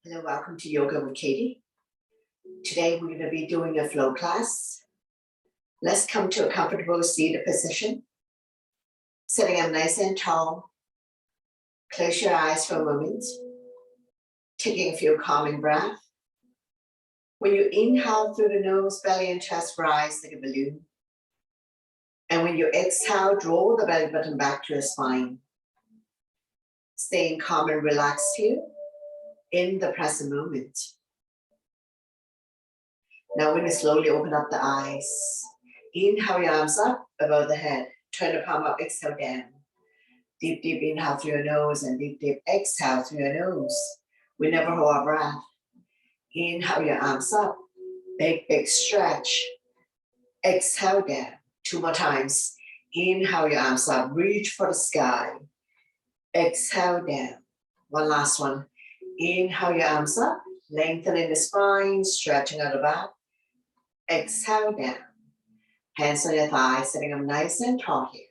Hello, welcome to Yoga with Katie. Today we're going to be doing a flow class. Let's come to a comfortable seated position. Sitting up nice and tall. Close your eyes for a moment. Taking a few calming breaths. When you inhale through the nose, belly and chest rise like a balloon. And when you exhale, draw the belly button back to your spine. Staying calm and relaxed here in the present moment. Now we're going to slowly open up the eyes. Inhale your arms up above the head. Turn the palm up, exhale down. Deep, deep inhale through your nose and deep, deep exhale through your nose. We never hold our breath. Inhale your arms up. Big, big stretch. Exhale down. 2 more times. Inhale your arms up. Reach for the sky. Exhale down. One last one. Inhale your arms up. Lengthening the spine. Stretching out the back. Exhale down. Hands on your thighs, sitting up nice and tall here.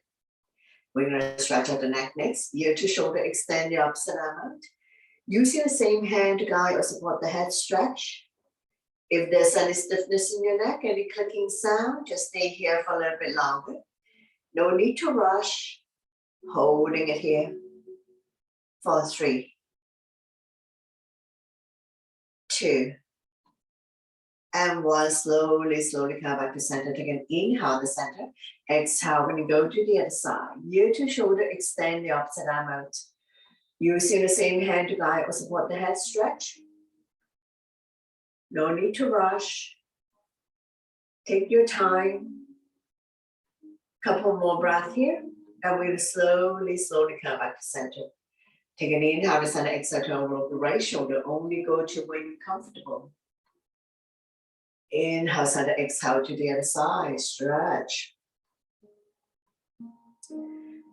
We're going to stretch out the neck next. Ear to shoulder, extend the opposite arm out. Using the same hand to guide or support the head stretch. If there's any stiffness in your neck, any clicking sound, just stay here for a little bit longer. No need to rush. Holding it here for 3, 2, and 1. Slowly, slowly come back to center. Take an inhale to center. Exhale when you go to the other side. Ear to shoulder, extend the opposite arm out. Using the same hand to guide or support the head stretch. No need to rush. Take your time. Couple more breaths here. And we'll slowly, slowly come back to center. Take an inhale to center. Exhale to roll the right shoulder. Only go to where you're comfortable. Inhale, center, exhale to the other side, stretch.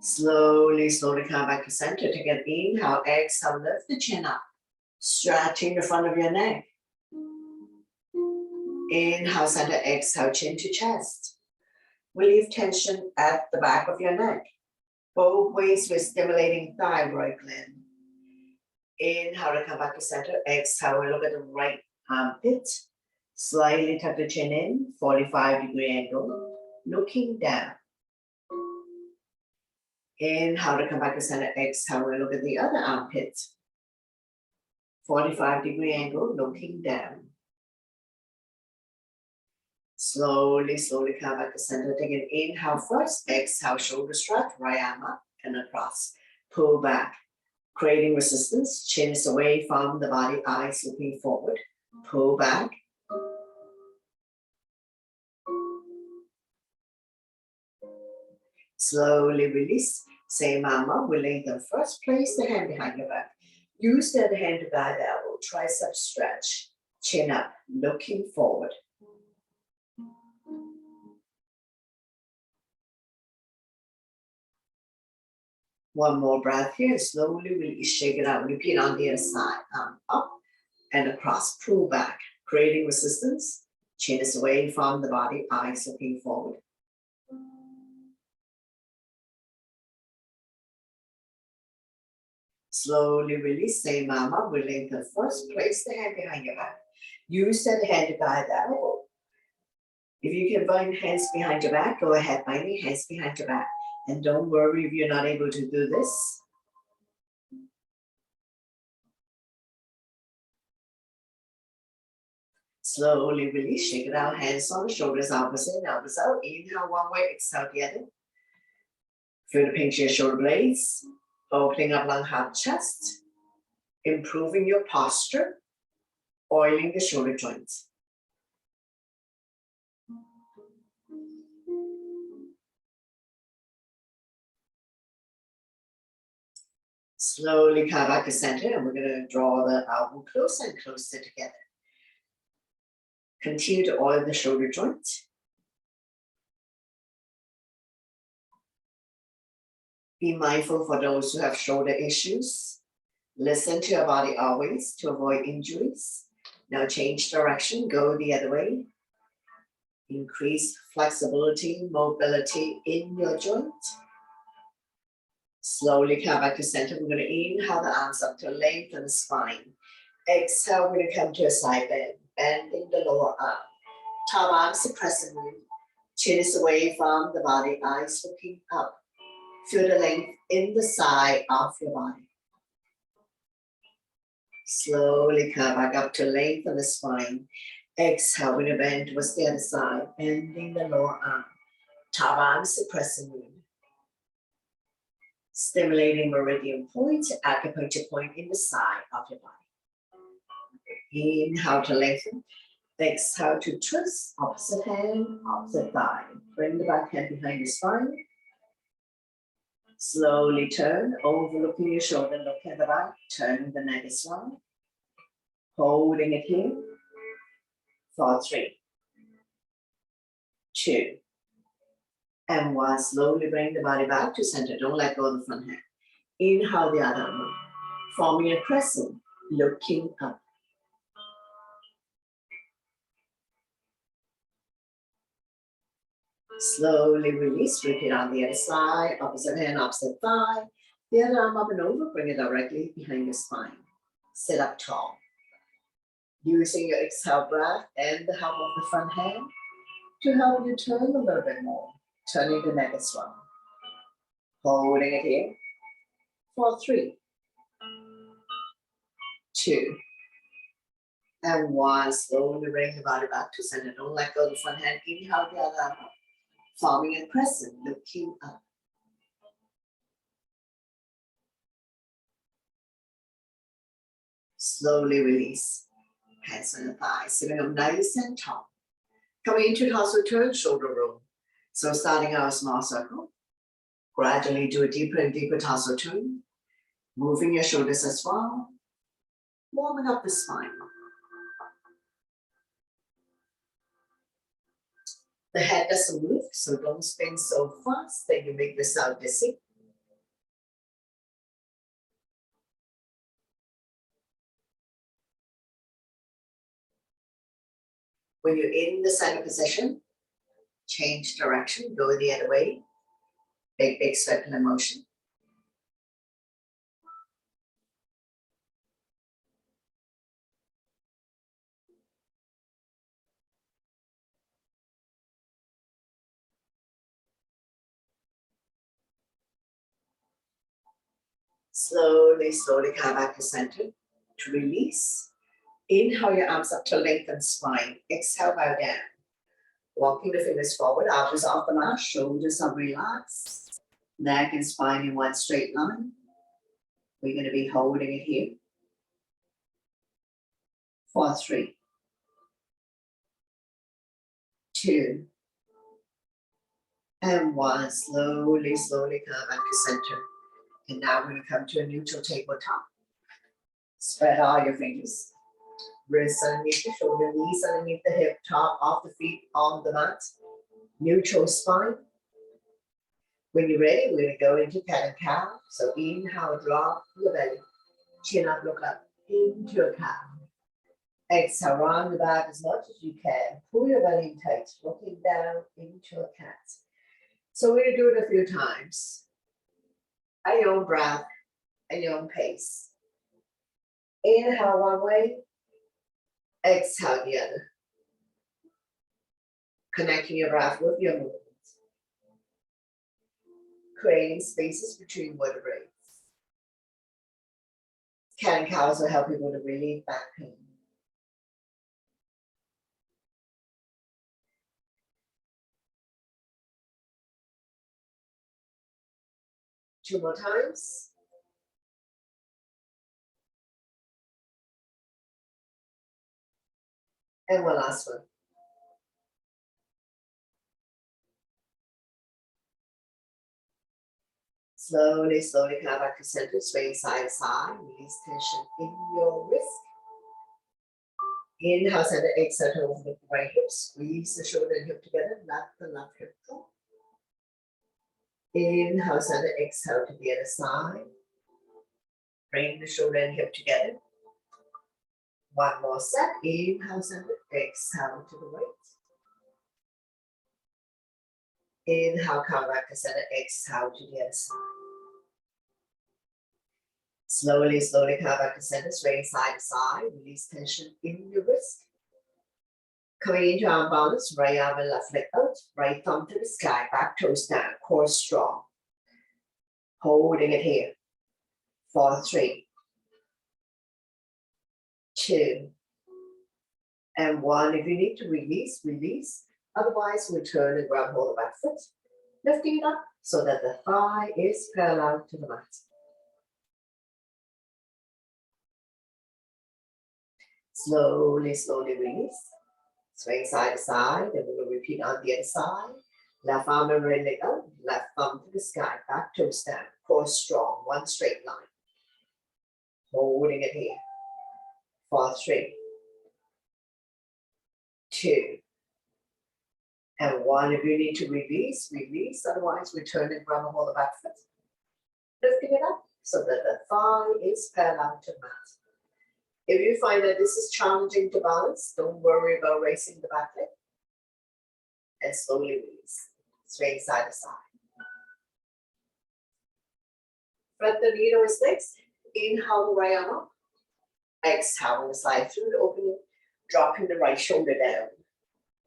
Slowly, slowly come back to center. Take an inhale, exhale, lift the chin up. Stretching the front of your neck. Inhale, center, exhale, chin to chest. Relieve tension at the back of your neck. Both ways we're stimulating thyroid gland. Inhale to come back to center. Exhale, we look at the right armpit. Slightly tuck the chin in, 45-degree angle, looking down. Inhale to come back to center. Exhale, we look at the other armpit. 45-degree angle, looking down. Slowly, slowly come back to center. Take an inhale first. Exhale, shoulder stretch, right arm up and across. Pull back, creating resistance. Chin is away from the body, eyes looking forward. Pull back. Slowly release. Same arm up. We lengthen first. Place the hand behind your back. Use the other hand to guide the elbow. Tricep stretch. Chin up. Looking forward. One more breath here. Slowly release. Shake it out. Repeat on the other side. Arm up and across. Pull back. Creating resistance. Chin is away from the body. Eyes looking forward. Slowly release, same arm up. We lengthen first. Place the hand behind your back. Use that hand to guide the elbow. If you can bind hands behind your back, go ahead, binding hands behind your back. And don't worry if you're not able to do this. Slowly release, shake it out, hands on the shoulders, elbows in, elbows out. Inhale one way, exhale the other. Feel the pinch of your shoulder blades. Opening up lung, heart, chest, improving your posture, oiling the shoulder joints. Slowly come back to center, and we're going to draw the elbow closer and closer together. Continue to oil the shoulder joints. Be mindful for those who have shoulder issues. Listen to your body always to avoid injuries. Now change direction, go the other way. Increase flexibility, mobility in your joint. Slowly come back to center. We're going to inhale the arms up to lengthen the spine. Exhale, we're gonna come to a side bend, bending the lower arm. Top arm is the crescent moon. Chin is away from the body, eyes looking up. Feel the length in the side of your body. Slowly come back up to lengthen the spine. Exhale, we're gonna bend towards the other side, bending the lower arm. Top arm is the crescent moon. Stimulating meridian point, acupuncture point in the side of your body. Inhale to lengthen. Exhale to twist, opposite hand, opposite thigh. Bring the back hand behind your spine. Slowly turn, overlooking your shoulder, look at the back, turning the neck as well. Holding it here for 3, 2, and 1. Slowly bring the body back to center. Don't let go of the front hand. Inhale the other arm, forming a crescent, looking up. Slowly release, repeat on the other side, opposite hand, opposite thigh. The other arm up and over, bring it directly behind your spine. Sit up tall. Using your exhale breath and the help of the front hand to help you turn a little bit more, turning the neck as well. Holding it here for 3, 2, and 1. Slowly bring the body back to center. Don't let go of the front hand. Inhale the other arm up, forming a crescent, looking up. Slowly release. Hands on the thighs, sitting up nice and tall. Coming into torso turn, shoulder roll. So starting our small circle, gradually do a deeper and deeper torso turn, moving your shoulders as well, warming up the spine. The head doesn't move, so don't spin so fast that you make yourself dizzy. When you're in the center position, change direction, go the other way. Big circular motion. Slowly, slowly come back to center to release. Inhale your arms up to lengthen spine. Exhale, bow down. Walking the fingers forward, arms off the mat, shoulders are relaxed. Neck and spine in one straight line. We're going to be holding it here for 3, 2, and 1. Slowly, slowly come back to center. And now we're going to come to a neutral tabletop. Spread all your fingers. Wrists underneath the shoulder, knees underneath the hip, top of the feet on the mat. Neutral spine. When you're ready, we're going to go into cat and cow. So inhale, drop your belly. Chin up, look up into a cow. Exhale, round the back as much as you can. Pull your belly in tight, looking down into a cat. So we're going to do it a few times. At your own breath, at your own pace. Inhale one way, exhale the other. Connecting your breath with your movement. Creating spaces between vertebrae. Cat and cows will help people to relieve back pain. Two more times. And one last one. Slowly, slowly come back to center, swaying side to side, release tension in your wrist. Inhale, center, exhale, turn over the right hip, squeeze the shoulder and hip together, let the left hip go. Inhale, center, exhale to the other side. Bring the shoulder and hip together. One more set, inhale, center, exhale to the right. Inhale, come back to center, exhale to the other side. Slowly, slowly come back to center, swaying side to side. Release tension in your wrist. Coming into arm balance, right arm and left leg out, right thumb to the sky, back toes down, core strong. Holding it here for 3, 2, and 1. If you need to release, release. Otherwise, we'll turn and grab hold of the back foot, lifting it up so that the thigh is parallel to the mat. Slowly, slowly release. Swing side to side, and we'll repeat on the other side. Left arm and right leg out, left thumb to the sky, back toes down, core strong, one straight line. Holding it here for 3, 2, and 1. If you need to release, release. Otherwise, we turn and grab hold of the back foot, lifting it up so that the thigh is parallel to the mat. If you find that this is challenging to balance, don't worry about raising the back leg. And slowly release. Swing side to side. Flat the knee to his legs. Inhale the right arm up. Exhale and slide through the opening, dropping the right shoulder down.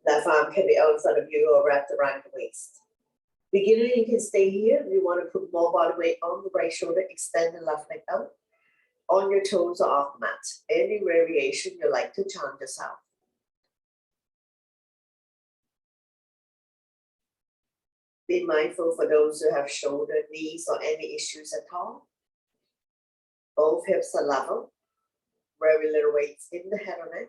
Left arm can be out in front of you or wrapped around the waist. Beginner, you can stay here. If you want to put more body weight on the right shoulder, extend the left leg out. On your toes or off the mat. Any variation you like to challenge yourself. Be mindful for those who have shoulder, knees, or any issues at all. Both hips are level. Very little weight in the head or neck.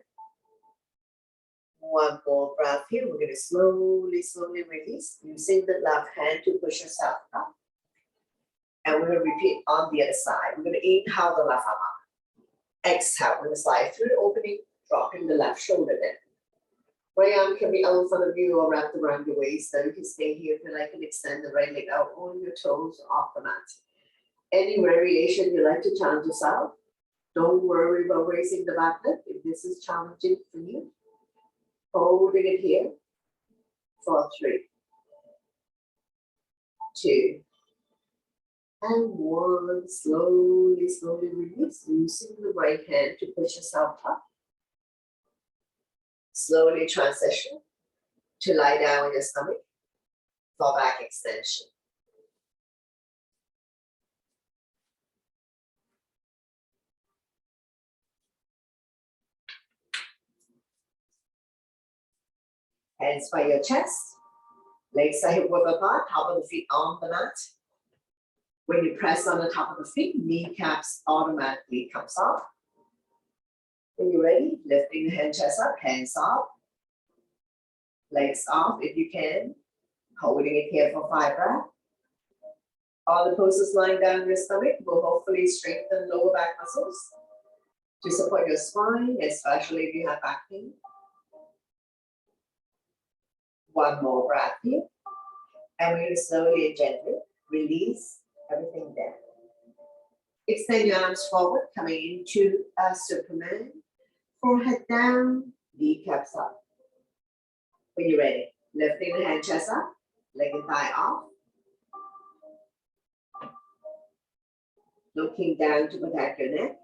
One more breath here. We're going to slowly, slowly release. Using the left hand to push yourself up. And we're going to repeat on the other side. We're going to inhale the left arm up. Exhale, we're going to slide through the opening, dropping the left shoulder down. Right arm can be out in front of you or wrapped around your waist. Then you can stay here if you like and extend the right leg out on your toes off the mat. Any variation you like to challenge yourself. Don't worry about raising the back leg if this is challenging for you. Holding it here for 3, 2, and 1. Slowly, slowly release, using the right hand to push yourself up. Slowly transition to lie down on your stomach for back extension. Hands by your chest, legs are hip width apart, top of the feet on the mat. When you press on the top of the feet, kneecaps automatically comes off. When you're ready, lifting the hand chest up, hands off, legs off if you can, holding it here for 5 breaths. All the poses lying down your stomach will hopefully strengthen lower back muscles to support your spine, especially if you have back pain. One more breath here. And we're going to slowly and gently release everything down. Extend your arms forward, coming into a Superman. Forehead down, kneecaps up. When you're ready, lifting the hand chest up, leg and thigh off. Looking down to protect your neck.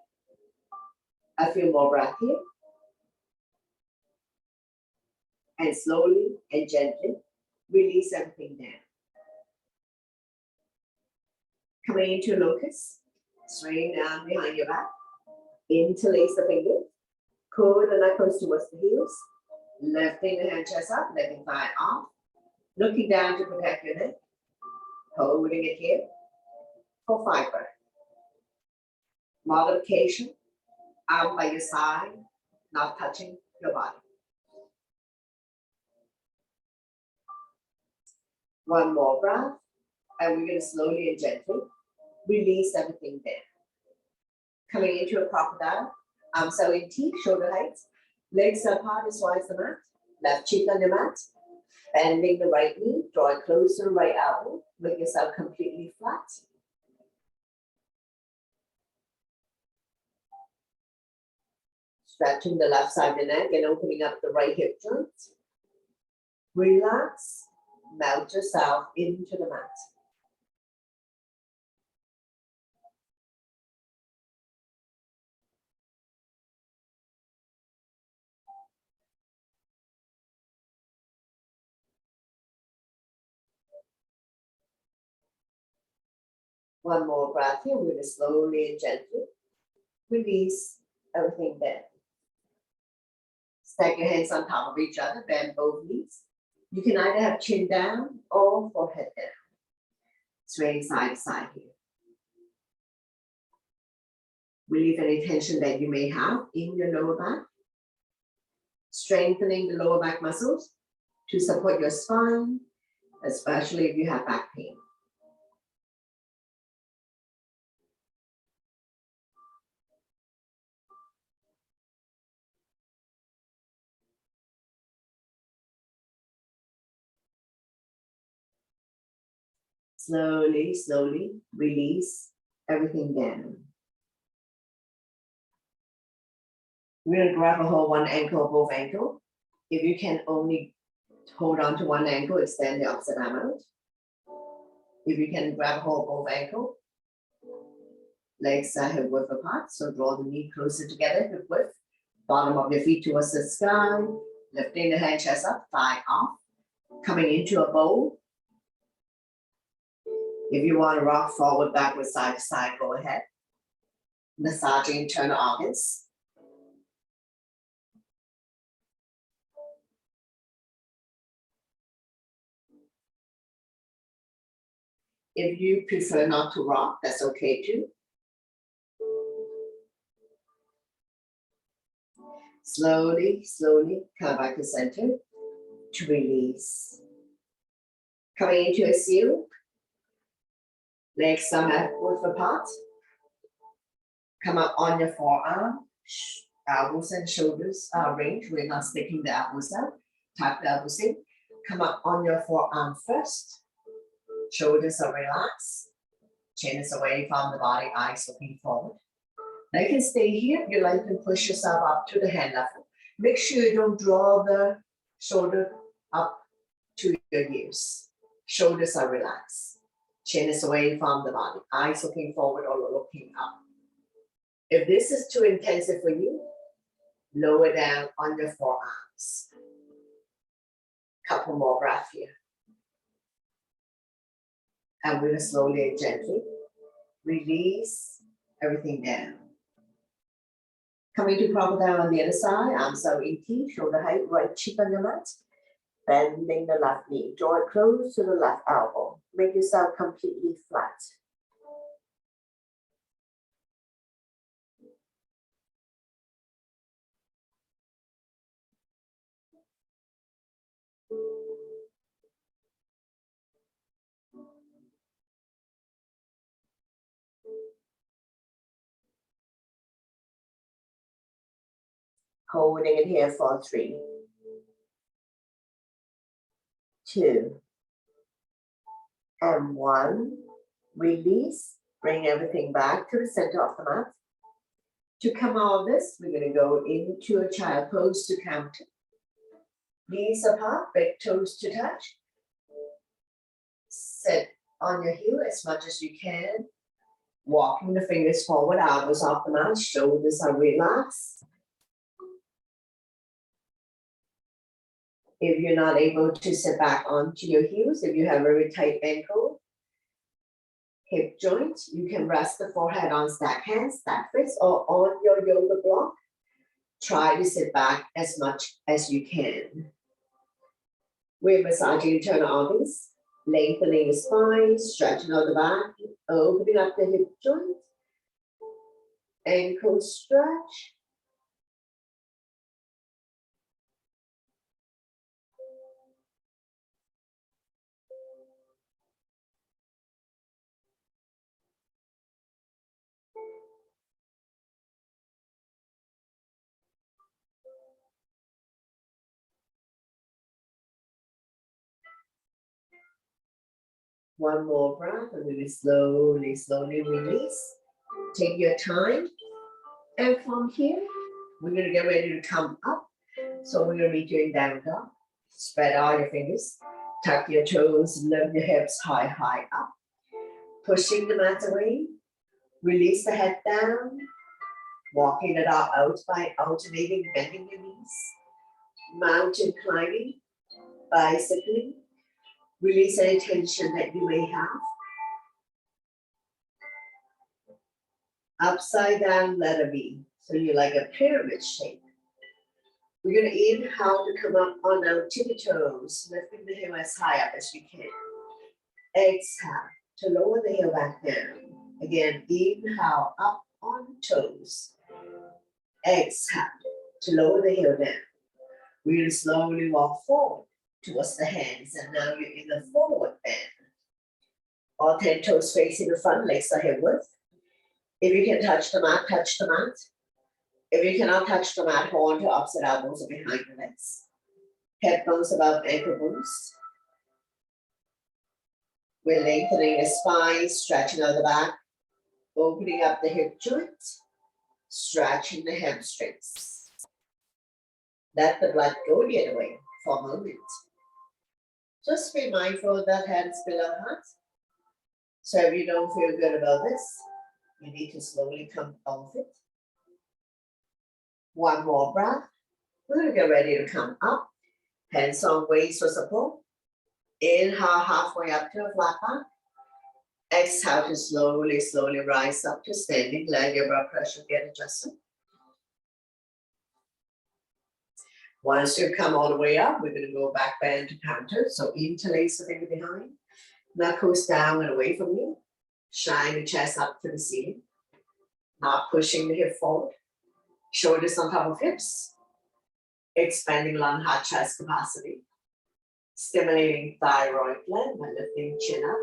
A few more breaths here. And slowly and gently release everything down. Coming into locust, swing down behind your back. Interlace the fingers. Pull the knuckles towards the heels. Lifting the hand chest up, leg and thigh off. Looking down to protect your neck. Holding it here for 5 breaths. Modification, arm by your side, not touching your body. One more breath, and we're going to slowly and gently release everything down. Coming into a crocodile, arms out in T, shoulder height, legs apart as wide as the mat, left cheek on the mat, bending the right knee, draw it close to the right elbow, make yourself completely flat. Stretching the left side of the neck and opening up the right hip joint. Relax, melt yourself into the mat. One more breath here. We're going to slowly and gently release everything there. Stack your hands on top of each other, bend both knees. You can either have chin down or forehead down. Swaying side to side here. Relieve any tension that you may have in your lower back. Strengthening the lower back muscles to support your spine, especially if you have back pain. Slowly, slowly release everything down. We're going to grab a hold one ankle, both ankle. If you can only hold on to one ankle, extend the opposite arm out. If you can grab a hold both ankle, legs are hip width apart, so draw the knee closer together, hip width. Bottom of your feet towards the sky, lifting the hand chest up, thigh off, coming into a bowl. If you want to rock forward, backward, side to side, go ahead. Massaging internal organs. If you prefer not to rock, that's okay too. Slowly, slowly come back to center to release. Coming into a seal. Legs somewhat width apart. Come up on your forearm. Elbows and shoulders are range. We're not sticking the elbows out. Tuck the elbows in. Come up on your forearm first. Shoulders are relaxed. Chin is away from the body, eyes looking forward. Now you can stay here. If you like to push yourself up to the hand level. Make sure you don't draw the shoulder up to your ears. Shoulders are relaxed. Chin is away from the body, eyes looking forward or looking up. If this is too intensive for you, lower down on your forearms. Couple more breaths here. And we're going to slowly and gently release everything down. Coming to proper down on the other side, arms out in T, shoulder height, right cheek on your mat. Bending the left knee, draw it close to the left elbow. Make yourself completely flat. Holding it here for 3, 2, and 1. Release. Bring everything back to the center of the mat. To come out of this, we're going to go into a child pose to counter. Knees apart, big toes to touch. Sit on your heel as much as you can. Walking the fingers forward, elbows off the mat, shoulders are relaxed. If you're not able to sit back onto your heels, if you have a very tight ankle, hip joint, you can rest the forehead on stack hands, stack fists, or on your yoga block. Try to sit back as much as you can. We're massaging internal organs, lengthening the spine, stretching out the back, opening up the hip joint, ankle stretch. One more breath, and then slowly, slowly release. Take your time. And from here, we're going to get ready to come up. So we're going to be doing down dog. Spread out your fingers. Tuck your toes, lift your hips high, high up. Pushing the mat away. Release the head down. Walking it out by alternating, bending your knees. Mountain climbing. Bicycling. Release any tension that you may have. Upside down letter B. So you're like a pyramid shape. We're going to inhale to come up on our tippy toes, lifting the heel as high up as you can. Exhale to lower the heel back down. Again, inhale up on toes. Exhale to lower the heel down. We're going to slowly walk forward towards the hands, and now you're in the forward bend. All 10 toes facing the front, legs are hip width. If you can touch the mat, touch the mat. If you cannot touch the mat, hold on to opposite elbows or behind the legs. Head bones above ankle bones. We're lengthening the spine, stretching out the back, opening up the hip joint, stretching the hamstrings. Let the blood go the other way for a moment. Just be mindful that hands below heart. So if you don't feel good about this, you need to slowly come off it. One more breath. We're going to get ready to come up. Hands on waist for support. Inhale halfway up to a flat back. Exhale to slowly rise up to standing. Let your blood pressure get adjusted. Once you come all the way up, we're going to go back bend to counter. So interlace the finger behind. Knuckles down and away from you. Shine the chest up to the ceiling. Not pushing the hip forward. Shoulders on top of hips. Expanding lung, heart, chest capacity. Stimulating thyroid gland by lifting chin up.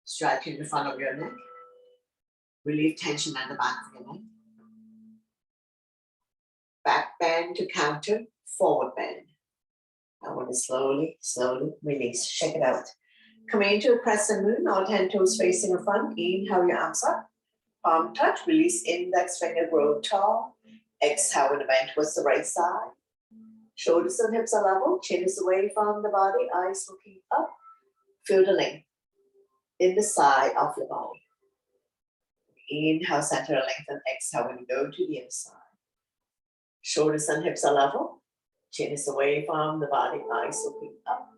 Stretching the front of your neck. Relieve tension at the back of your neck. Back bend to counter, forward bend. I want to slowly release. Shake it out. Coming into a crescent moon, all 10 toes facing the front. Inhale your arms up. Palm touch, release index finger, grow tall. Exhale with the bend towards the right side. Shoulders and hips are level, chin is away from the body, eyes looking up. Feel the length in the side of your body. Inhale, center lengthen. Exhale when you go to the other side. Shoulders and hips are level, chin is away from the body, eyes looking up.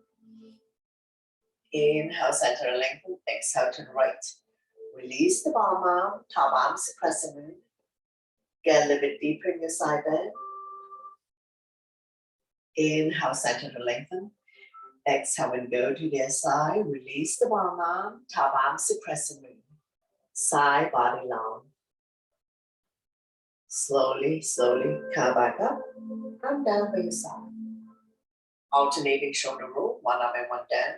Inhale, center lengthen. Exhale to the right. Release the palm arm, top arms, crescent moon. Get a little bit deeper in your side bend. Inhale, center to lengthen. Exhale and go to the other side. Release the palm arm, top arms to crescent moon. Side body long. Slowly come back up and down by your side. Alternating shoulder roll, one up and one down.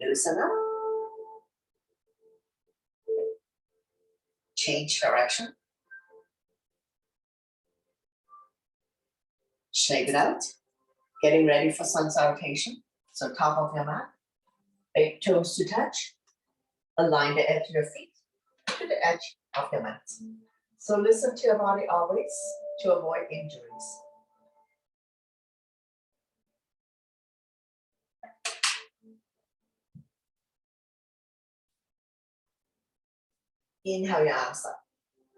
Loosen up. Change direction. Shake it out. Getting ready for sun salutation. So top of your mat. Big toes to touch. Align the edge of your feet to the edge of your mat. So listen to your body always to avoid injuries. Inhale your arms up.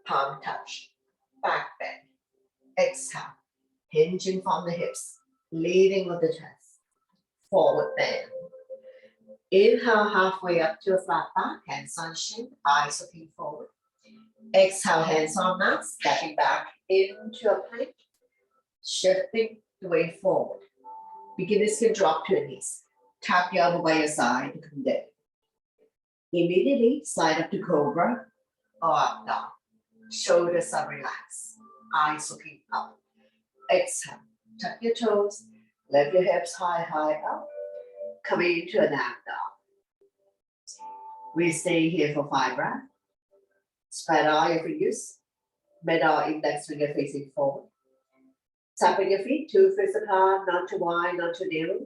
Palm touch. Back bend. Exhale. Hinging from the hips. Leading with the chest. Forward bend. Inhale halfway up to a flat back. Hands on shin. Eyes looking forward. Exhale, hands on mat, stepping back into a plank, shifting the way forward. Beginners can drop to your knees. Tap your elbow by your side to come down. Immediately slide up to cobra or up dog. Shoulders are relaxed. Eyes looking up. Exhale, tuck your toes, lift your hips high up. Coming into an up dog. We stay here for 5 breaths. Spread all your fingers. Middle index finger facing forward. Tapping your feet, 2 fists apart, not too wide, not too narrow.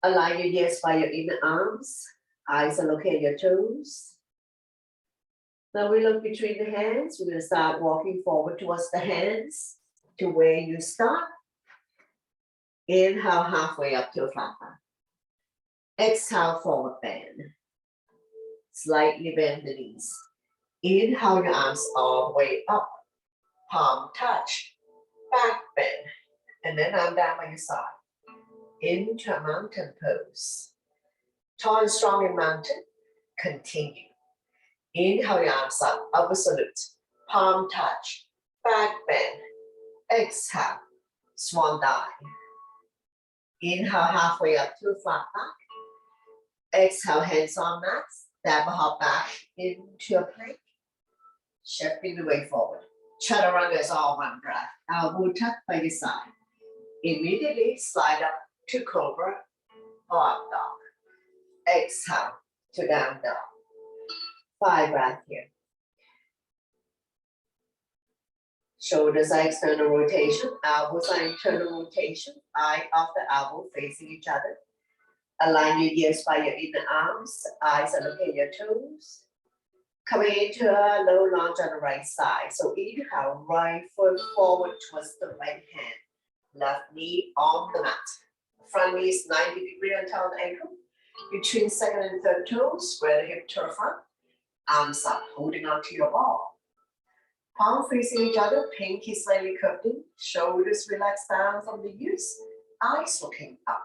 Align your ears by your inner arms. Eyes are looking at your toes. Now we look between the hands. We're going to start walking forward towards the hands to where you start. Inhale halfway up to a flat back. Exhale, forward bend. Slightly bend the knees. Inhale your arms all the way up. Palm touch. Back bend. And then arm down by your side. Into a mountain pose. Tall and strong in mountain. Continue. Inhale your arms up, upward salute. Palm touch, back bend. Exhale, swan dive. Inhale halfway up to a flat back. Exhale, hands on mat. Step a hop back into a plank. Shifting the way forward. Chaturanga is all one breath. Elbow tucked by the side. Immediately slide up to cobra or up dog. Exhale to down dog. 5 breaths here. Shoulders are external rotation, elbows are internal rotation, eye of the elbow facing each other. Align your ears by your inner arms, eyes are looking at your toes. Coming into a low lunge on the right side. So inhale, right foot forward towards the right hand. Left knee on the mat. Front knee is 90 degrees on toe and ankle. Between second and third toes, square the hip to the front. Arms up, holding onto your ball. Palm facing each other, pinky slightly curved in, shoulders relaxed down from the ears, eyes looking up.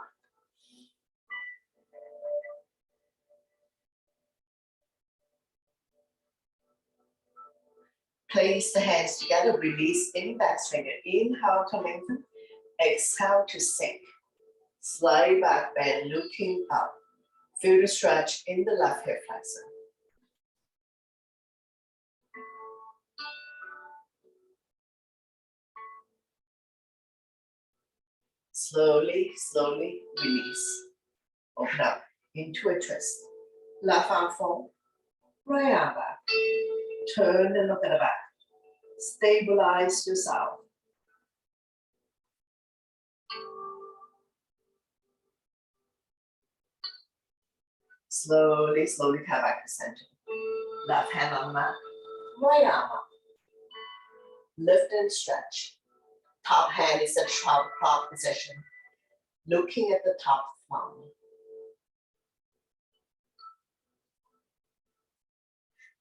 Place the hands together, release index finger. Inhale to lengthen, exhale to sink. Slide back, bend, looking up. Feel the stretch in the left hip flexor. Slowly, slowly release. Open up into a twist. Left arm forward, right arm back. Turn and look at the back. Stabilize yourself. Slowly, slowly come back to center. Left hand on the mat, right arm up. Lift and stretch. Top hand is a 12 o'clock position. Looking at the top thumb.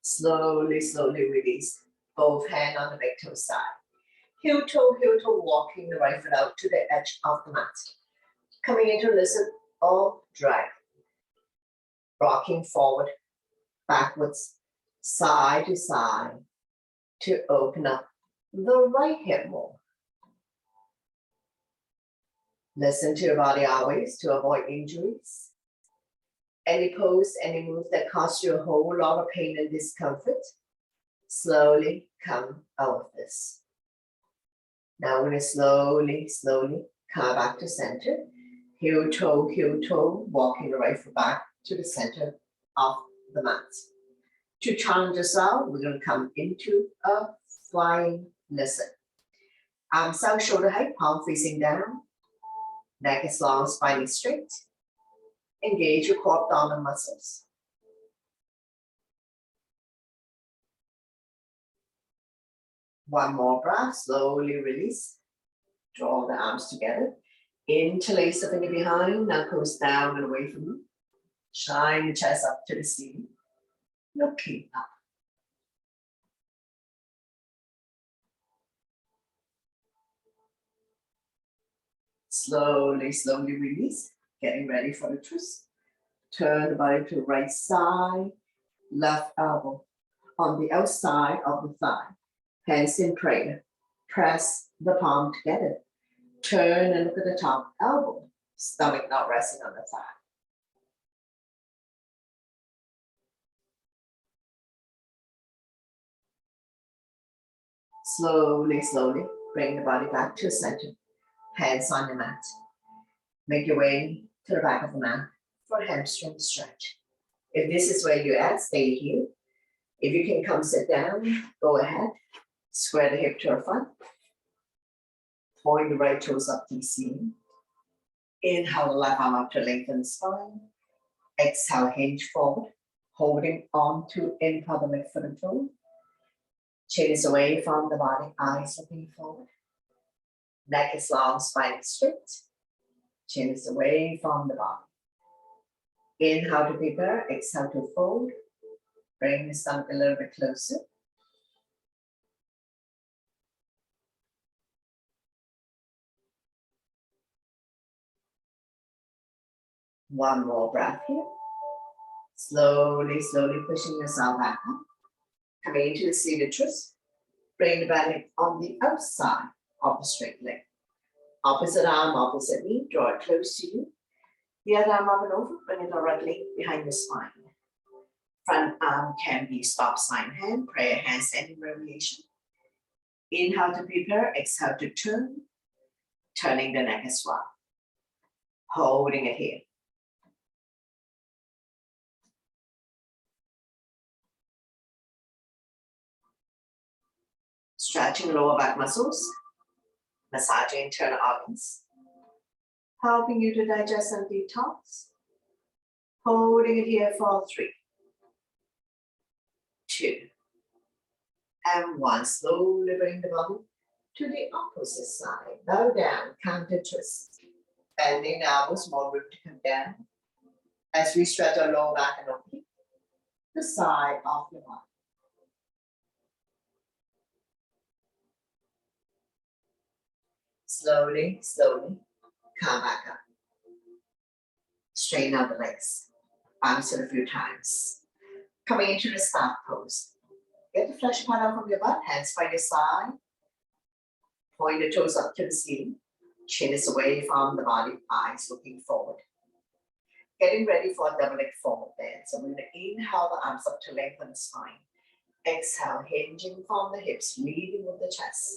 Slowly, slowly release. Both hands on the big toe side. Heel toe, walking the right foot out to the edge of the mat. Coming into lizard or drag. Rocking forward, backwards, side to open up the right hip more. Listen to your body always to avoid injuries. Any pose, any move that causes you a whole lot of pain and discomfort, slowly come out of this. Now we're going to slowly, slowly come back to center. Heel toe, walking the right foot back to the center of the mat. To challenge yourself, we're going to come into a flying lizard. Arms out, shoulder height, palm facing down. Neck is long, spine is straight. Engage your core abdominal muscles. One more breath, slowly release. Draw the arms together. Interlace the finger behind, knuckles down and away from you. Shine the chest up to the ceiling. Looking up. Slowly, slowly release. Getting ready for the twist. Turn the body to the right side, left elbow on the outside of the thigh. Hands in prayer. Press the palm together. Turn and look at the top elbow. Stomach not resting on the thigh. Slowly, slowly bring the body back to center. Hands on the mat. Make your way to the back of the mat for a hamstring stretch. If this is where you're at, stay here. If you can come sit down, go ahead. Square the hip to the front. Point the right toes up to the ceiling. Inhale the left arm up to lengthen the spine. Exhale, hinge forward, holding on to inhale the midfoot and toe. Chin is away from the body, eyes looking forward. Neck is long, spine is straight. Chin is away from the body. Inhale to prepare, exhale to fold. Bring the stomach a little bit closer. One more breath here. Slowly, slowly pushing yourself back up. Coming into the seated twist, bring the belly on the outside of the straight leg. Opposite arm, opposite knee, draw it close to you. The other arm up and over, bring it directly behind the spine. Front arm can be stop sign hand, prayer hand standing variation. Inhale to prepare, exhale to turn, turning the neck as well. Holding it here. Stretching lower back muscles, massaging internal organs, helping you to digest and detox. Holding it here for 3, 2, and 1. Slowly bring the body to the opposite side. Bow down, counter twist. Bending the elbows, more room to come down. As we stretch our lower back and oblique, the side of the body. Slowly, slowly, come back up. Straighten out the legs. Bounce it a few times. Coming into the staff pose. Get the flesh part out from your butt, hands by your side. Point the toes up to the ceiling. Chin is away from the body, eyes looking forward. Getting ready for a double leg forward bend. So we're going to inhale the arms up to lengthen the spine. Exhale, hinging from the hips, leading with the chest.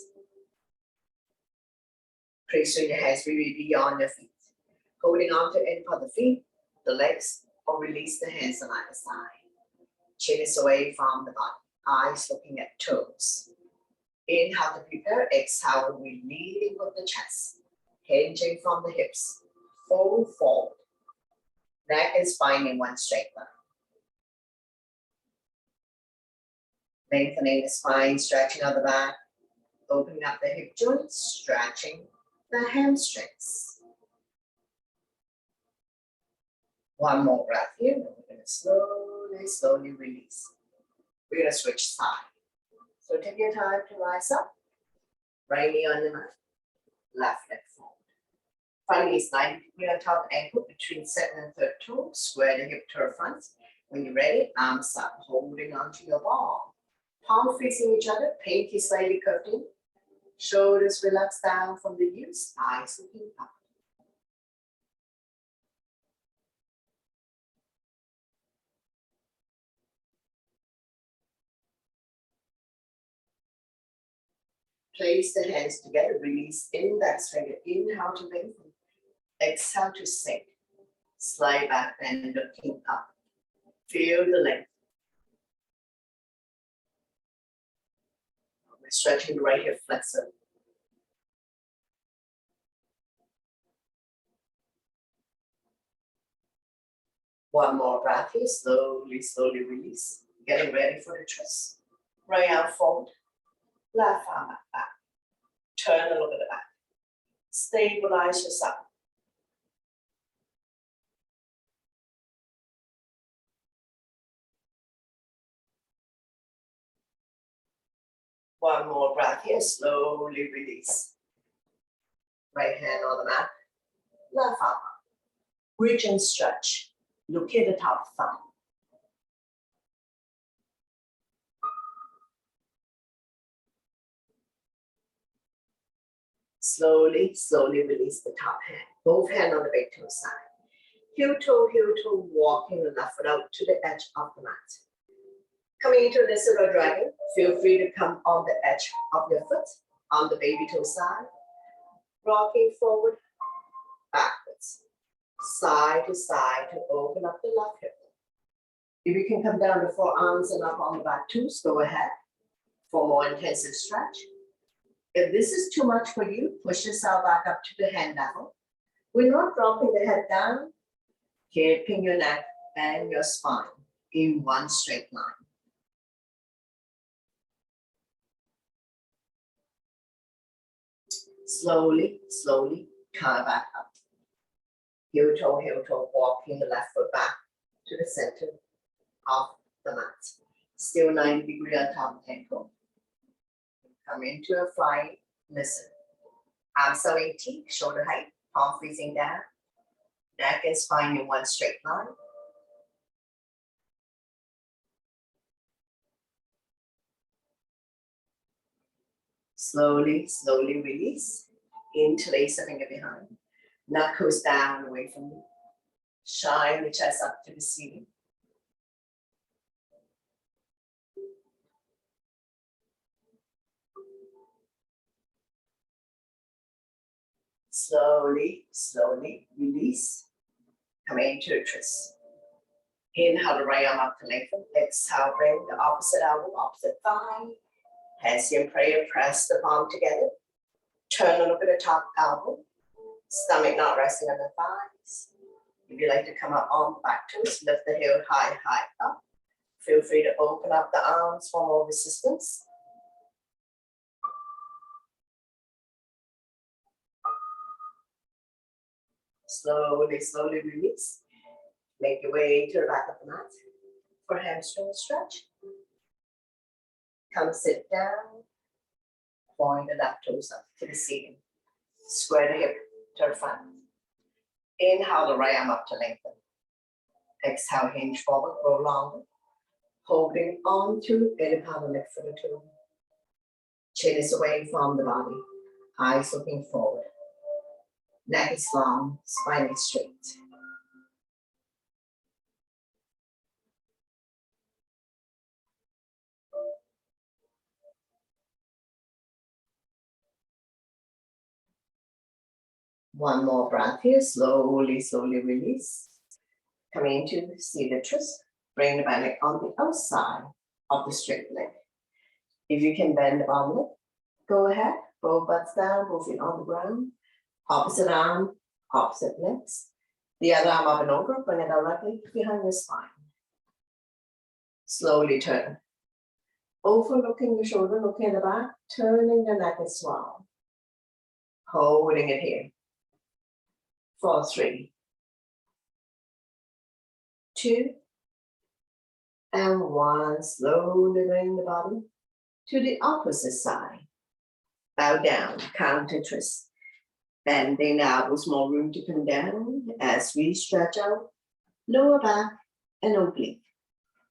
Place your hands really beyond your feet. Holding on to end of the feet, the legs, or release the hands on either side. Chin is away from the body, eyes looking at toes. Inhale to prepare, exhale, we're leading with the chest. Hinging from the hips, fold forward. Neck and spine in one straight line. Lengthening the spine, stretching out the back, opening up the hip joints, stretching the hamstrings. One more breath here, and we're going to slowly, slowly release. We're going to switch side. So take your time to rise up. Right knee on the mat, left leg forward. Front knee is 90 degrees on top of the ankle between second and third toe. Square the hip to the front. When you're ready, arms up, holding onto your ball. Palms facing each other, pinky slightly curved in. Shoulders relax down from the use, eyes looking up. Place the hands together, release index finger, inhale to lengthen, exhale to sink. Slide back and looking up. Feel the length. We're stretching the right hip flexor. One more breath here, slowly, slowly release. Getting ready for the twist. Right arm forward, left arm back. Turn and look at the back. Stabilize yourself. One more breath here, slowly release. Right hand on the mat, left arm up. Reach and stretch. Look at the top thumb. Slowly, slowly release the top hand. Both hands on the big toe side. Heel toe, walking the left foot out to the edge of the mat. Coming into the silver dragon, feel free to come on the edge of your foot, on the baby toe side. Rocking forward, backwards, side to open up the left hip. If you can come down to forearms and up on the back toes, go ahead for more intensive stretch. If this is too much for you, push yourself back up to the hand level. We're not dropping the head down, keeping your neck and your spine in one straight line. Slowly, slowly, come back up. Heel toe, walking the left foot back to the center of the mat. Still 90 degrees on top of the ankle. Come into a flying listen. Arms are 80, shoulder height, palm facing down. Neck and spine in one straight line. Slowly, slowly release. Interlace the finger behind. Knuckles down away from you. Shine the chest up to the ceiling. Slowly, slowly release. Come into a twist. Inhale the right arm up to lengthen. Exhale, bring the opposite elbow, opposite thigh. Hands in prayer, press the palm together. Turn and look at the top elbow. Stomach not resting on the thighs. If you like to come up on back toes, lift the heel high, high up. Feel free to open up the arms for more resistance. Slowly, slowly release. Make your way to the back of the mat for hamstring stretch. Come sit down. Point the left toes up to the ceiling. Square the hip to the front. Inhale the right arm up to lengthen. Exhale, hinge forward, grow longer. Holding on to any part of the leg for the two. Chin is away from the body. Eyes looking forward. Neck is long, spine is straight. One more breath here, slowly, slowly release. Coming into seated twist. Bring the back on the outside of the straight leg. If you can bend the bottom leg, go ahead. Both butts down, both feet on the ground. Opposite arm, opposite legs. The other arm up and over, bring it directly behind your spine. Slowly turn. Overlooking the shoulder, looking at the back, turning the neck as well. Holding it here. For 3, 2, and 1. Slowly bring the body to the opposite side. Bow down, counter twist. Bending the elbows, more room to come down as we stretch out lower back and oblique,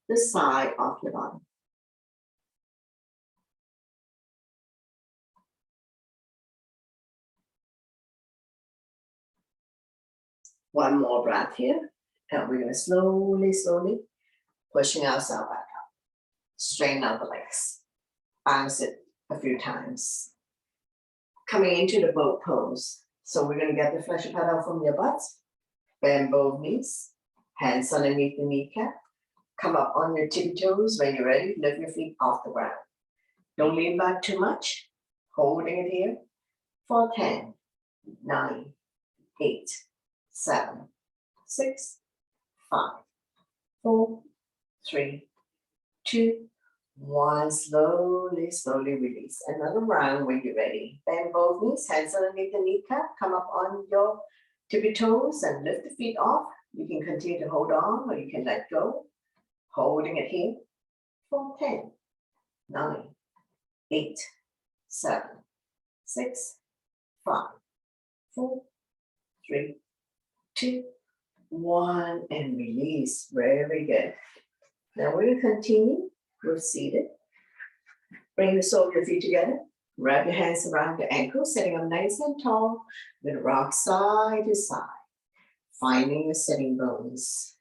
the side of the body. One more breath here, and we're going to slowly, slowly pushing ourselves back up. Straighten out the legs. Bounce it a few times. Coming into the boat pose. So we're going to get the fleshy pad out from your butt. Bend both knees. Hands underneath the kneecap. Come up on your tippy toes. When you're ready, lift your feet off the ground. Don't lean back too much. Holding it here for 10, 9, 8, 7, 6, 5, 4, 3, 2, 1. Slowly, slowly release. Another round when you're ready. Bend both knees, hands underneath the kneecap. Come up on your tippy toes and lift the feet off. You can continue to hold on or you can let go. Holding it here for 10, 9, 8, 7, 6, 5, 4, 3, 2, 1, and release. Very good. Now we're going to continue. We're seated. Bring the soles of your feet together. Wrap your hands around your ankles, sitting up nice and tall. Then rock side to side, finding the sitting bones.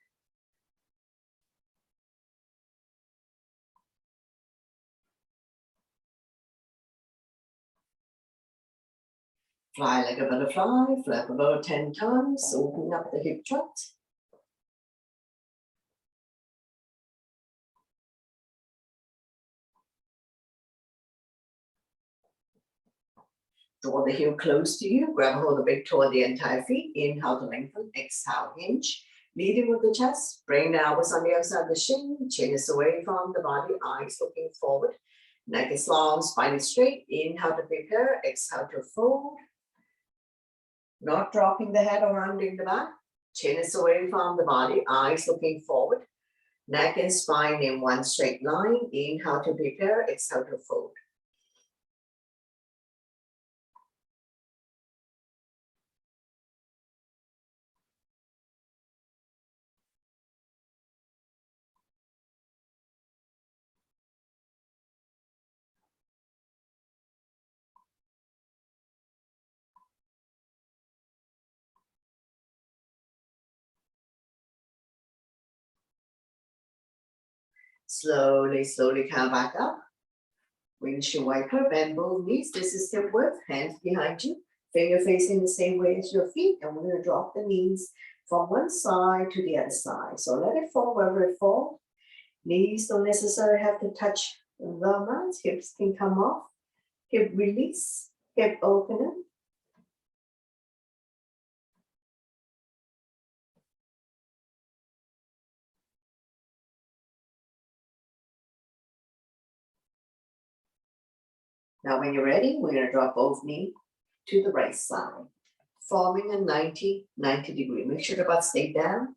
Fly like a butterfly, flap about 10 times, open up the hip joint. Draw the heel close to you, grab hold of the big toe of the entire feet, inhale to lengthen, exhale, hinge. Leading with the chest, bring the elbows on the outside of the shin, chin is away from the body, eyes looking forward. Neck is long, spine is straight, inhale to prepare, exhale to fold. Not dropping the head or rounding the back. Chin is away from the body, eyes looking forward. Neck and spine in one straight line. Inhale to prepare, exhale to fold. Slowly, slowly come back up. Windshield wiper, bend both knees. This is hip width, hands behind you. Finger facing the same way as your feet. And we're going to drop the knees from one side to the other side. So let it fall wherever it falls. Knees don't necessarily have to touch the mat. Hips can come off. Hip release, hip opener. Now when you're ready, we're going to drop both knees to the right side, forming a 90 degree. Make sure the butt stay down.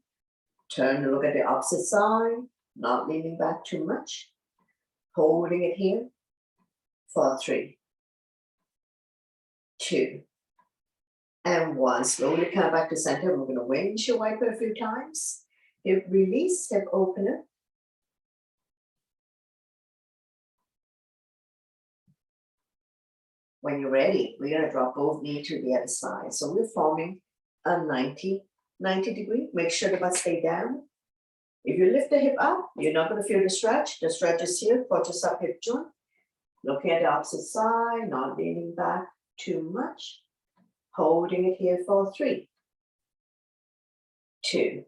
Turn and look at the opposite side, not leaning back too much. Holding it here for 3, 2, and 1. Slowly come back to center. We're going to windshield wiper a few times. Hip release, hip opener. When you're ready, we're going to drop both knees to the other side. So we're forming a 90 degree. Make sure the butt stay down. If you lift the hip up, you're not going to feel the stretch. The stretch is here for just up hip joint. Looking at the opposite side, not leaning back too much. Holding it here for 3, 2,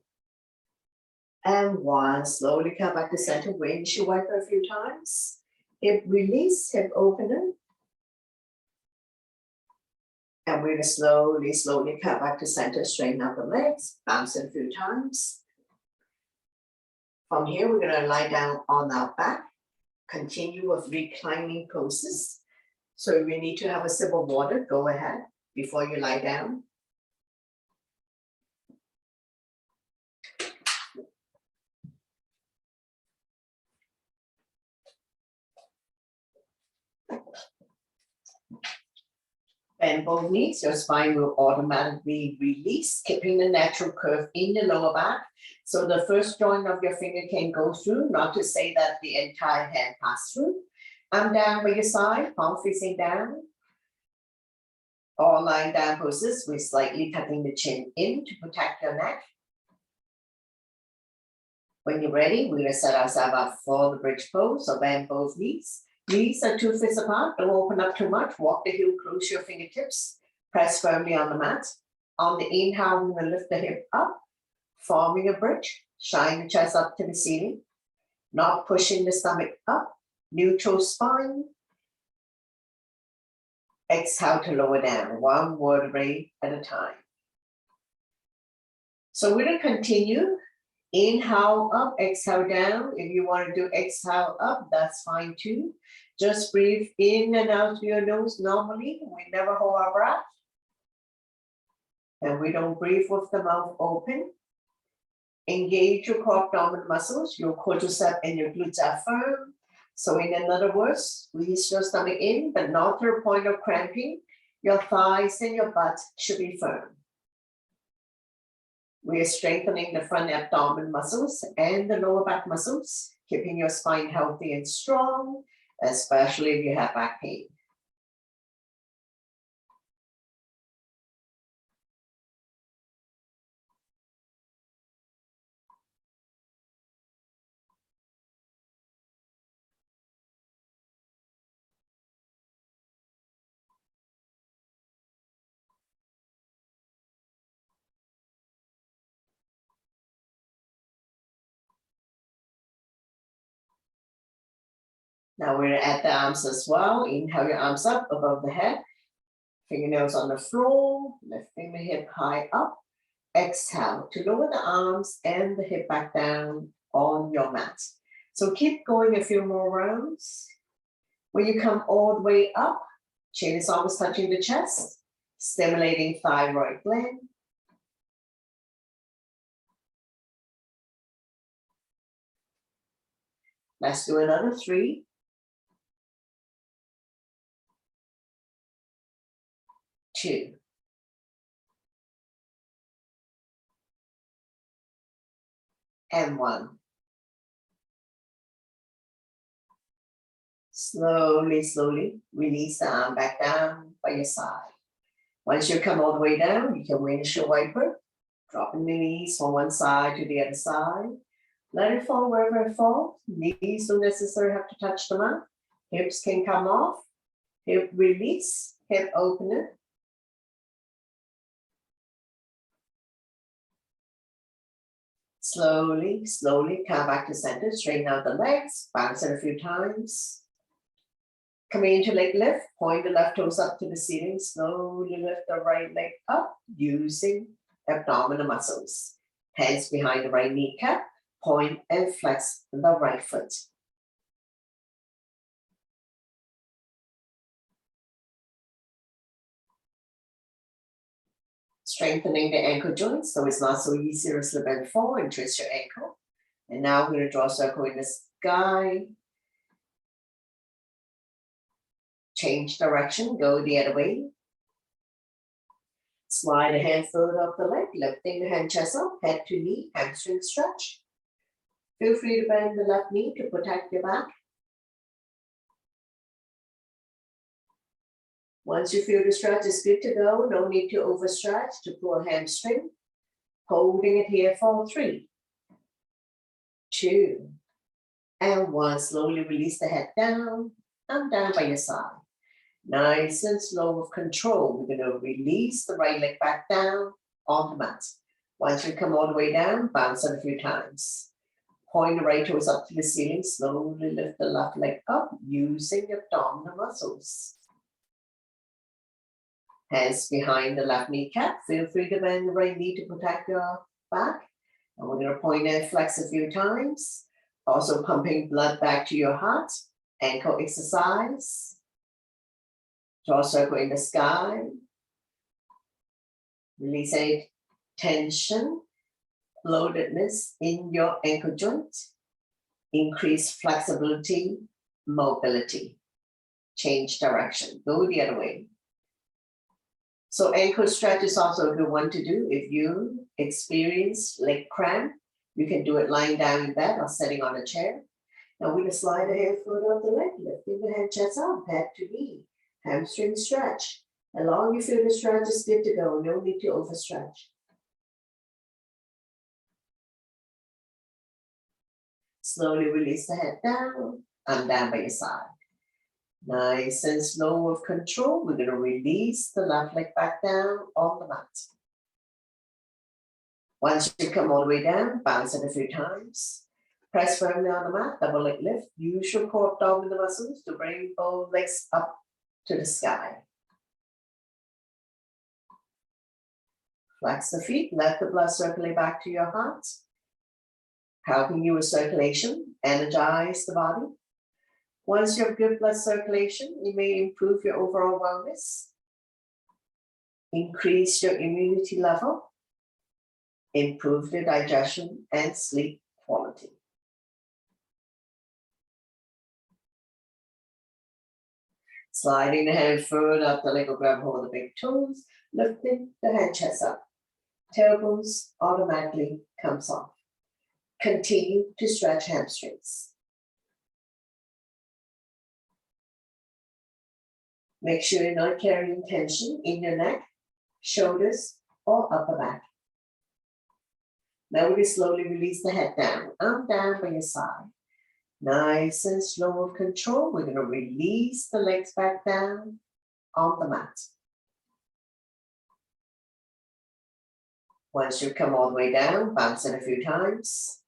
and 1. Slowly come back to center. Windshield wiper a few times. Hip release, hip opener. And we're going to slowly come back to center, straighten out the legs, bounce it a few times. From here, we're going to lie down on our back, continue with reclining poses. So if you need to have a sip of water, go ahead before you lie down. Bend both knees, your spine will automatically release, keeping the natural curve in the lower back. So the first joint of your finger can go through, not to say that the entire hand passed through. I'm down by your side, palm facing down. All lying down poses, we're slightly tucking the chin in to protect your neck. When you're ready, we're going to set ourselves up for the bridge pose, so bend both knees. Knees are 2 fists apart, don't open up too much. Walk the heel close to your fingertips. Press firmly on the mat. On the inhale, we're going to lift the hip up, forming a bridge. Shine the chest up to the ceiling. Not pushing the stomach up. Neutral spine. Exhale to lower down, 1 vertebrae at a time. So we're going to continue. Inhale up, exhale down. If you want to do exhale up, that's fine too. Just breathe in and out through your nose normally. We never hold our breath. And we don't breathe with the mouth open. Engage your core abdominal muscles. Your quadricep and your glutes are firm. So in other words, squeeze your stomach in, but not to the point of cramping. Your thighs and your butt should be firm. We are strengthening the front abdominal muscles and the lower back muscles, keeping your spine healthy and strong, especially if you have back pain. Now we're at the arms as well. Inhale your arms up above the head. Fingernails on the floor, lifting the hip high up. Exhale to lower the arms and the hip back down on your mat. So keep going a few more rounds. When you come all the way up, chin is almost touching the chest, stimulating thyroid gland. Let's do another 3. 2. And 1. Slowly release the arm back down by your side. Once you come all the way down, you can windshield wiper, dropping the knees from one side to the other side. Let it fall wherever it falls. Knees don't necessarily have to touch the mat. Hips can come off. Hip release, hip opener. Slowly, slowly come back to center. Straighten out the legs. Bounce it a few times. Coming into leg lift. Point the left toes up to the ceiling. Slowly lift the right leg up using abdominal muscles. Hands behind the right kneecap. Point and flex the right foot. Strengthening the ankle joints so it's not so easy to slip and fall and twist your ankle. And now we're going to draw a circle in the sky. Change direction, go the other way. Slide the hand further up the leg, lifting the hand chest up, head to knee, hamstring stretch. Feel free to bend the left knee to protect your back. Once you feel the stretch is good to go, no need to overstretch to pull hamstring. Holding it here for 3, 2, and 1. Slowly release the head down and down by your side. Nice and slow with control. We're going to release the right leg back down on the mat. Once you come all the way down, bounce it a few times. Point the right toes up to the ceiling. Slowly lift the left leg up using abdominal muscles. Hands behind the left kneecap. Feel free to bend the right knee to protect your back. And we're going to point and flex a few times. Also pumping blood back to your heart. Ankle exercise. Draw a circle in the sky. Release any tension, bloatedness in your ankle joint. Increase flexibility, mobility. Change direction. Go the other way. So ankle stretch is also a good one to do. If you experience leg cramp, you can do it lying down in bed or sitting on a chair. Now we're going to slide the hand further up the leg, lifting the hand chest up, head to knee, hamstring stretch. As long as you feel the stretch is good to go, no need to overstretch. Slowly release the head down and down by your side. Nice and slow with control. We're going to release the left leg back down on the mat. Once you come all the way down, bounce it a few times. Press firmly on the mat, double leg lift. Use your core abdominal muscles to bring both legs up to the sky. Flex the feet, let the blood circulate back to your heart. Helping you with circulation, energize the body. Once you have good blood circulation, you may improve your overall wellness, increase your immunity level, improve the digestion and sleep quality. Sliding the hand further up the leg or grab hold of the big toes, lifting the hand chest up. Tailbones automatically comes off. Continue to stretch hamstrings. Make sure you're not carrying tension in your neck, shoulders, or upper back. Now we slowly release the head down, arm down by your side. Nice and slow with control. We're going to release the legs back down on the mat. Once you come all the way down, bounce it a few times.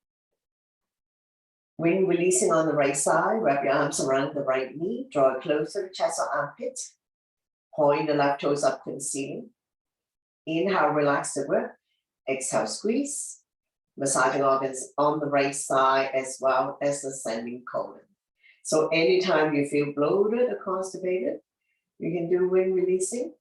When releasing on the right side, wrap your arms around the right knee, draw it closer to chest or armpit. Point the left toes up to the ceiling. Inhale, relax the grip. Exhale, squeeze. Massaging organs on the right side as well as the ascending colon. So anytime you feel bloated or constipated, you can do when releasing.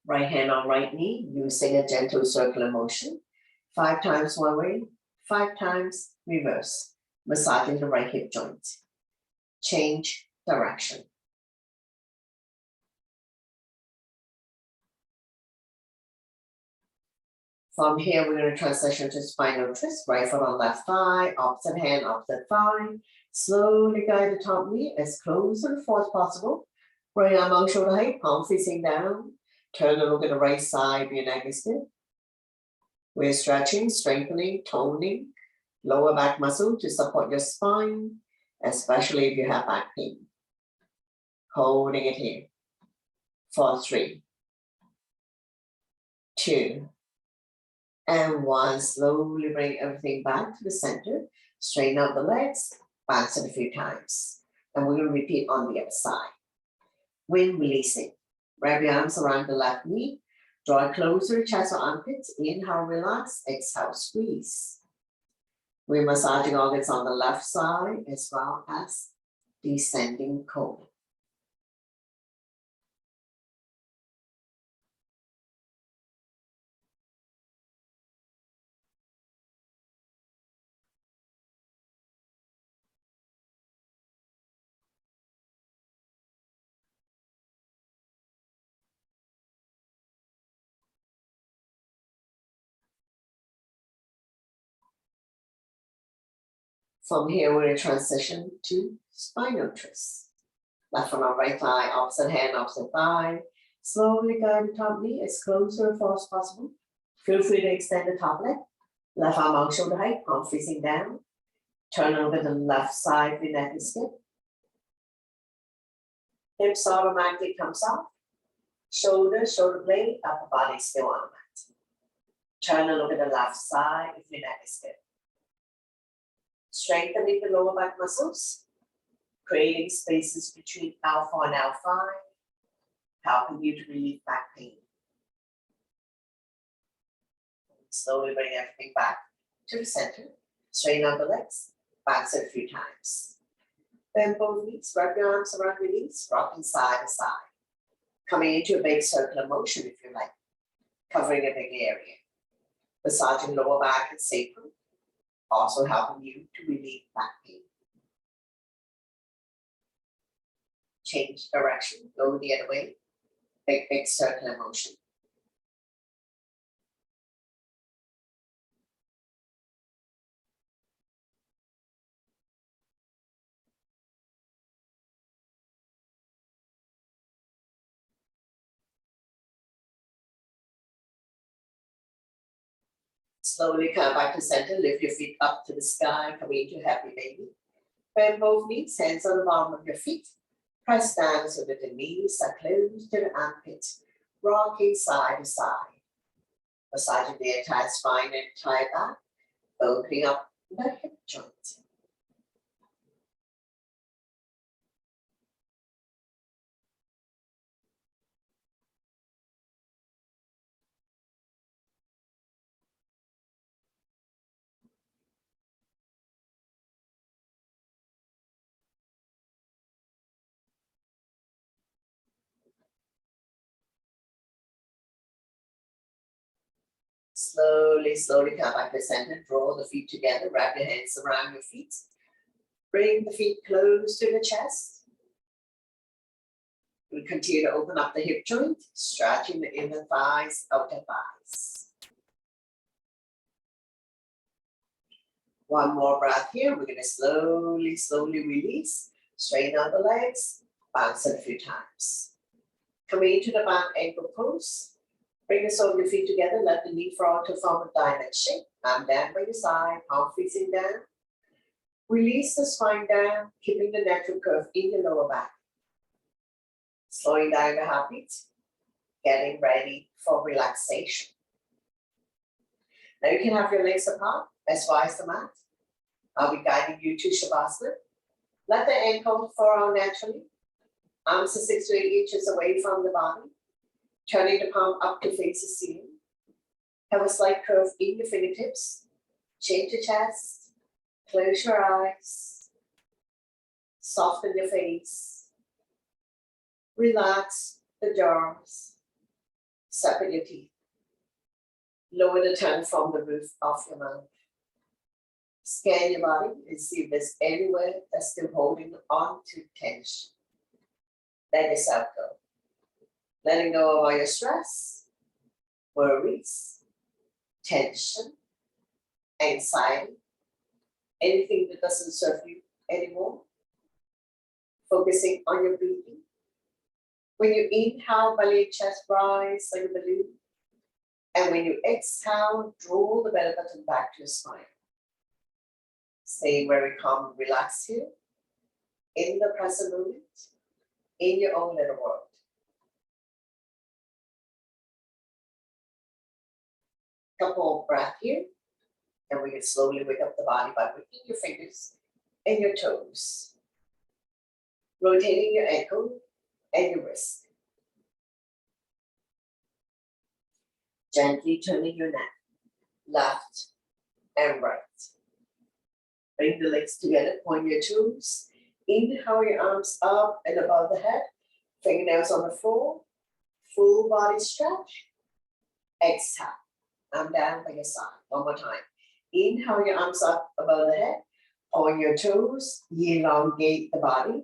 Right hand on right knee, using a gentle circular motion. 5 times one way, 5 times reverse. Massaging the right hip joint. Change direction. From here, we're going to transition to spinal twist. Right foot on left thigh, opposite hand, opposite thigh. Slowly guide the top knee as close to the floor as possible. Right arm out shoulder height, palm facing down. Turn and look at the right side of your neck is good. We're stretching, strengthening, toning lower back muscle to support your spine, especially if you have back pain. Holding it here for 3, 2, and 1. Slowly bring everything back to the center. Straighten out the legs, bounce it a few times. And we're going to repeat on the other side. When releasing, wrap your arms around the left knee. Draw it closer, chest or armpits. Inhale, relax. Exhale, squeeze. We're massaging organs on the left side as well as descending colon. From here, we're going to transition to spinal twist. Left arm, right thigh, opposite hand, opposite thigh. Slowly guide the top knee as close to the floor as possible. Feel free to extend the top leg. Left arm out shoulder height, palm facing down. Turn over to the left side of your neck and hip. Hips automatically comes off. Shoulder blade, upper body still on the mat. Turn and look at the left side if your neck is stiff. Strengthening the lower back muscles, creating spaces between L4 and L5, helping you to relieve back pain. Slowly bring everything back to the center. Straighten out the legs, bounce it a few times. Bend both knees, wrap your arms around your knees, rocking side to side. Coming into a big circular motion if you like, covering a big area. Massaging lower back and sacrum, also helping you to relieve back pain. Change direction, go the other way. Big circular motion. Slowly come back to center, lift your feet up to the sky, coming into happy baby. Bend both knees, hands on the bottom of your feet. Press down so that the knees are close to the armpit, rocking side to side. Massaging the entire spine and entire back, opening up the hip joint. Slowly come back to center, draw the feet together, wrap your hands around your feet. Bring the feet close to the chest. We continue to open up the hip joint, stretching the inner thighs, outer thighs. One more breath here. We're going to slowly release. Straighten out the legs, bounce it a few times. Coming into the back ankle pose. Bring the soles of your feet together, let the knee fall to form a diamond shape. Arm down by your side, palm facing down. Release the spine down, keeping the natural curve in your lower back. Slowing down the heartbeat, getting ready for relaxation. Now you can have your legs apart, as wide as the mat. I'll be guiding you to Shavasana. Let the ankle fall out naturally. Arms are 6 to 8 inches away from the body. Turning the palm up to face the ceiling. Have a slight curve in your fingertips. Change your chest. Close your eyes. Soften your face. Relax the jaws. Separate your teeth. Lower the tongue from the roof of your mouth. Scan your body and see if there's anywhere that's still holding on to tension. Let yourself go. Letting go of all your stress, worries, tension, anxiety, anything that doesn't serve you anymore. Focusing on your breathing, When you inhale, belly and chest rise like a balloon. And when you exhale, draw the belly button back to your spine. Stay very calm and relaxed here. In the present moment, in your own little world. Couple of breath here. And we can slowly wake up the body by moving your fingers and your toes. Rotating your ankle and your wrist. Gently turning your neck, left and right. Bring the legs together, point your toes. Inhale your arms up and above the head. Fingernails on the floor. Full body stretch. Exhale. Arm down by your side. One more time. Inhale your arms up above the head. Point your toes. Elongate the body.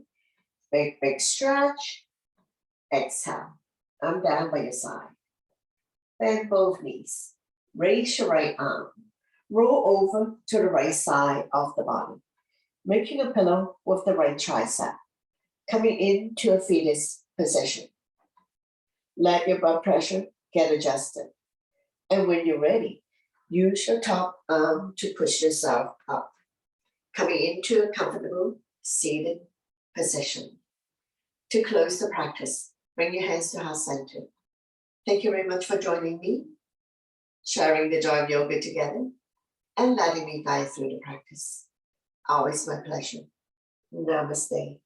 Big stretch. Exhale. Arm down by your side. Bend both knees. Raise your right arm. Roll over to the right side of the body, making a pillow with the right tricep, coming into a fetus position. Let your blood pressure get adjusted. And when you're ready, use your top arm to push yourself up, coming into a comfortable seated position. To close the practice, bring your hands to heart center. Thank you very much for joining me, sharing the joy of yoga together, and letting me guide through the practice. Always my pleasure. Namaste.